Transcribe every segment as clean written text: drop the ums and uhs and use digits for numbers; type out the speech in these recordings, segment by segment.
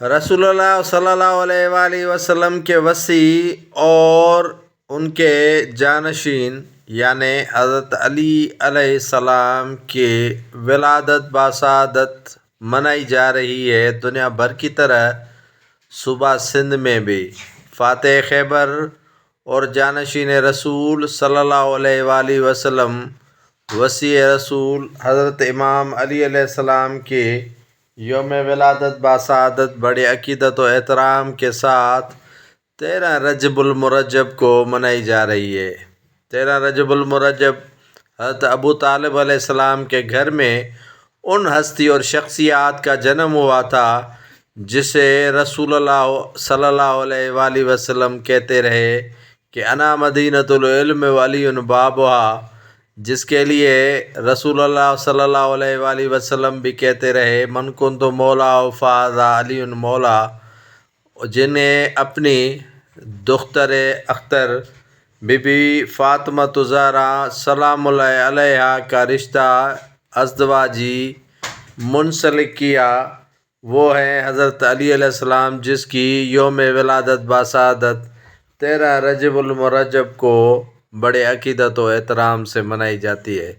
رسول اللہ صلی اللہ علیہ وآلہ وسلم کے وصی اور ان کے جانشین یعنی حضرت علی علیہ السلام کی ولادت باسعادت منائی جا رہی ہے دنیا بھر کی طرح صوبہ سندھ میں بھی۔ فاتح خیبر اور جانشین رسول صلی اللہ علیہ وآلہ وسلم وصی رسول حضرت امام علی علیہ السلام کی یوم ولادت باسعادت بڑے عقیدت و احترام کے ساتھ 13 رجب المرجب کو منائی جا رہی ہے۔ 13 رجب المرجب حضرت ابو طالب علیہ السلام کے گھر میں ان ہستی اور شخصیات کا جنم ہوا تھا جسے رسول اللہ صلی اللہ علیہ وآلہ وسلم کہتے رہے کہ انا مدینۃ العلم وعلی بابها، جس کے لیے رسول اللہ صلی اللہ علیہ وآلہ وسلم بھی کہتے رہے من کنت مولا فہذا علی مولا، جنہیں اپنی دختر اختر بی بی فاطمہ الزہرا سلام اللہ علیہا کا رشتہ ازدواجی منسلک کیا، وہ ہے حضرت علی علیہ السلام جس کی یوم ولادت باسعادت 13 رجب المرجب کو بڑے عقیدت و احترام سے منائی جاتی ہے۔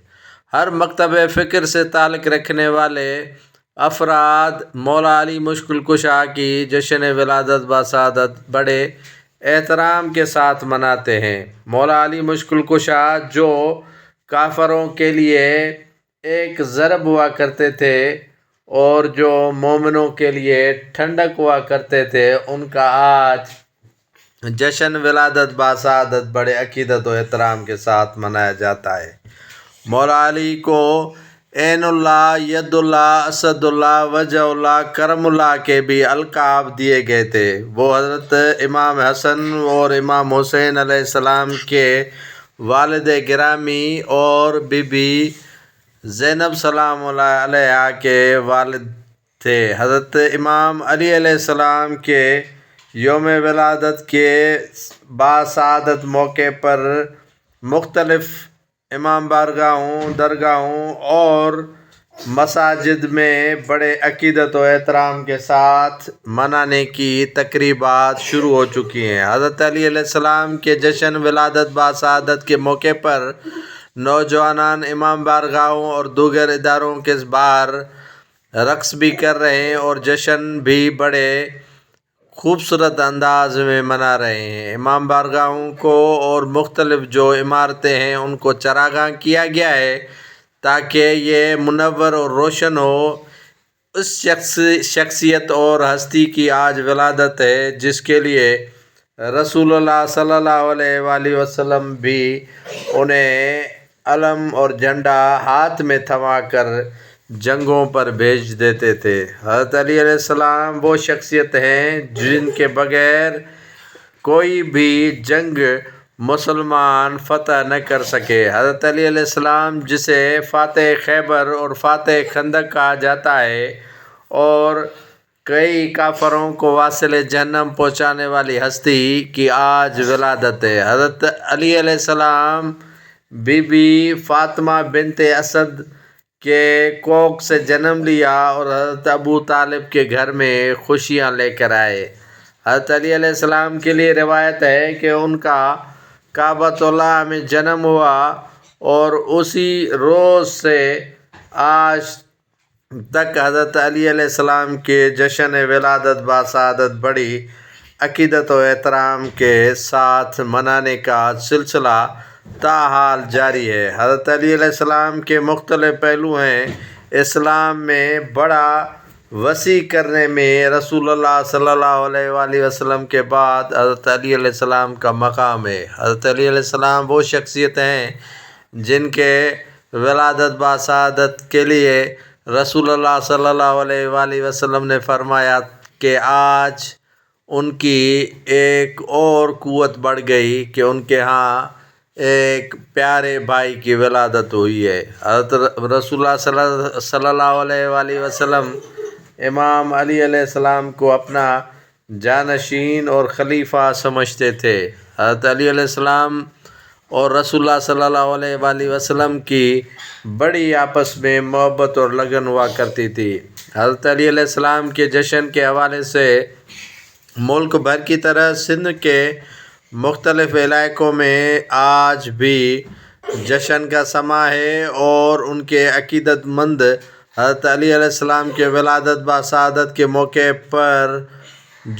ہر مکتب فکر سے تعلق رکھنے والے افراد مولا علی مشکل کشا کی جشن ولادت باسعادت بڑے احترام کے ساتھ مناتے ہیں۔ مولا علی مشکل کشا جو کافروں کے لیے ایک ضرب ہوا کرتے تھے اور جو مومنوں کے لیے ٹھنڈک ہوا کرتے تھے، ان کا آج جشن ولادت باسعادت بڑے عقیدت و احترام کے ساتھ منایا جاتا ہے۔ مولا علی کو عین اللہ، ید اللہ، اسد اللہ، وجہ اللہ، کرم اللہ کے بھی القاب دیے گئے تھے۔ وہ حضرت امام حسن اور امام حسین علیہ السلام کے والد گرامی اور بی بی زینب سلام اللہ علیہا کے والد تھے۔ حضرت امام علی علیہ السلام کے یوم ولادت کے باسعادت موقع پر مختلف امام بارگاہوں، درگاہوں اور مساجد میں بڑے عقیدت و احترام کے ساتھ منانے کی تقریبات شروع ہو چکی ہیں۔ حضرت علی علیہ السلام کے جشن ولادت باسعادت کے موقع پر نوجوانان امام بارگاہوں اور دیگر اداروں کے باہر رقص بھی کر رہے ہیں اور جشن بھی بڑے خوبصورت انداز میں منا رہے ہیں۔ امام بارگاہوں کو اور مختلف جو عمارتیں ہیں ان کو چراگاہ کیا گیا ہے تاکہ یہ منور اور روشن ہو۔ اس شخصیت اور ہستی کی آج ولادت ہے جس کے لیے رسول اللہ صلی اللہ علیہ وآلہ وسلم بھی انہیں علم اور جھنڈا ہاتھ میں تھما کر جنگوں پر بھیج دیتے تھے۔ حضرت علی علیہ السلام وہ شخصیت ہیں جن کے بغیر کوئی بھی جنگ مسلمان فتح نہ کر سکے۔ حضرت علی علیہ السلام جسے فاتح خیبر اور فاتح خندق کہا جاتا ہے اور کئی کافروں کو واصل جہنم پہنچانے والی ہستی کی آج ولادت ہے۔ حضرت علی علیہ السلام بی بی فاطمہ بنت اسد کے کوکھ سے جنم لیا اور حضرت ابو طالب کے گھر میں خوشیاں لے کر آئے۔ حضرت علی علیہ السلام کے لیے روایت ہے کہ ان کا کعبۃ اللہ میں جنم ہوا اور اسی روز سے آج تک حضرت علی علیہ السلام کے جشن ولادت باسعادت بڑی عقیدت و احترام کے ساتھ منانے کا سلسلہ تاحال جاری ہے۔ حضرت علی علیہ السلام کے مختلف پہلو ہیں۔ اسلام میں بڑا وسیع کرنے میں رسول اللہ صلی اللہ علیہ وآلہ وسلم کے بعد حضرت علی علیہ السلام کا مقام ہے۔ حضرت علی علیہ السلام وہ شخصیت ہیں جن کے ولادت باسعادت کے لیے رسول اللہ صلی اللہ علیہ وآلہ وسلم نے فرمایا کہ آج ان کی ایک اور قوت بڑھ گئی کہ ان کے ہاں ایک پیارے بھائی کی ولادت ہوئی ہے۔ حضرت رسول اللہ صلی اللہ علیہ وآلہ وسلم امام علی علیہ السلام کو اپنا جانشین اور خلیفہ سمجھتے تھے۔ حضرت علی علیہ السلام اور رسول اللہ صلی اللہ علیہ وآلہ وسلم کی بڑی آپس میں محبت اور لگن ہوا کرتی تھی۔ حضرت علی علیہ السلام کے جشن کے حوالے سے ملک بھر کی طرح سندھ کے مختلف علاقوں میں آج بھی جشن کا سماں ہے، اور ان کے عقیدت مند حضرت علی علیہ السلام کے ولادت بسعادت کے موقع پر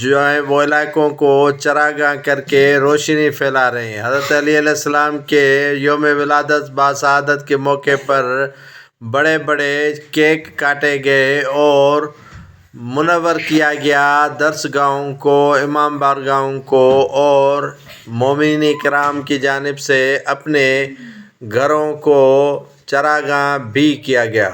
جو ہے وہ علاقوں کو چراغاں کر کے روشنی پھیلا رہے ہیں۔ حضرت علی علیہ السلام کے یوم ولادت بسعادت کے موقع پر بڑے بڑے کیک کاٹے گئے اور منور کیا گیا درس گاہوں کو، امام بارگاہوں کو، اور مومنین کرام کی جانب سے اپنے گھروں کو چراغاں بھی کیا گیا۔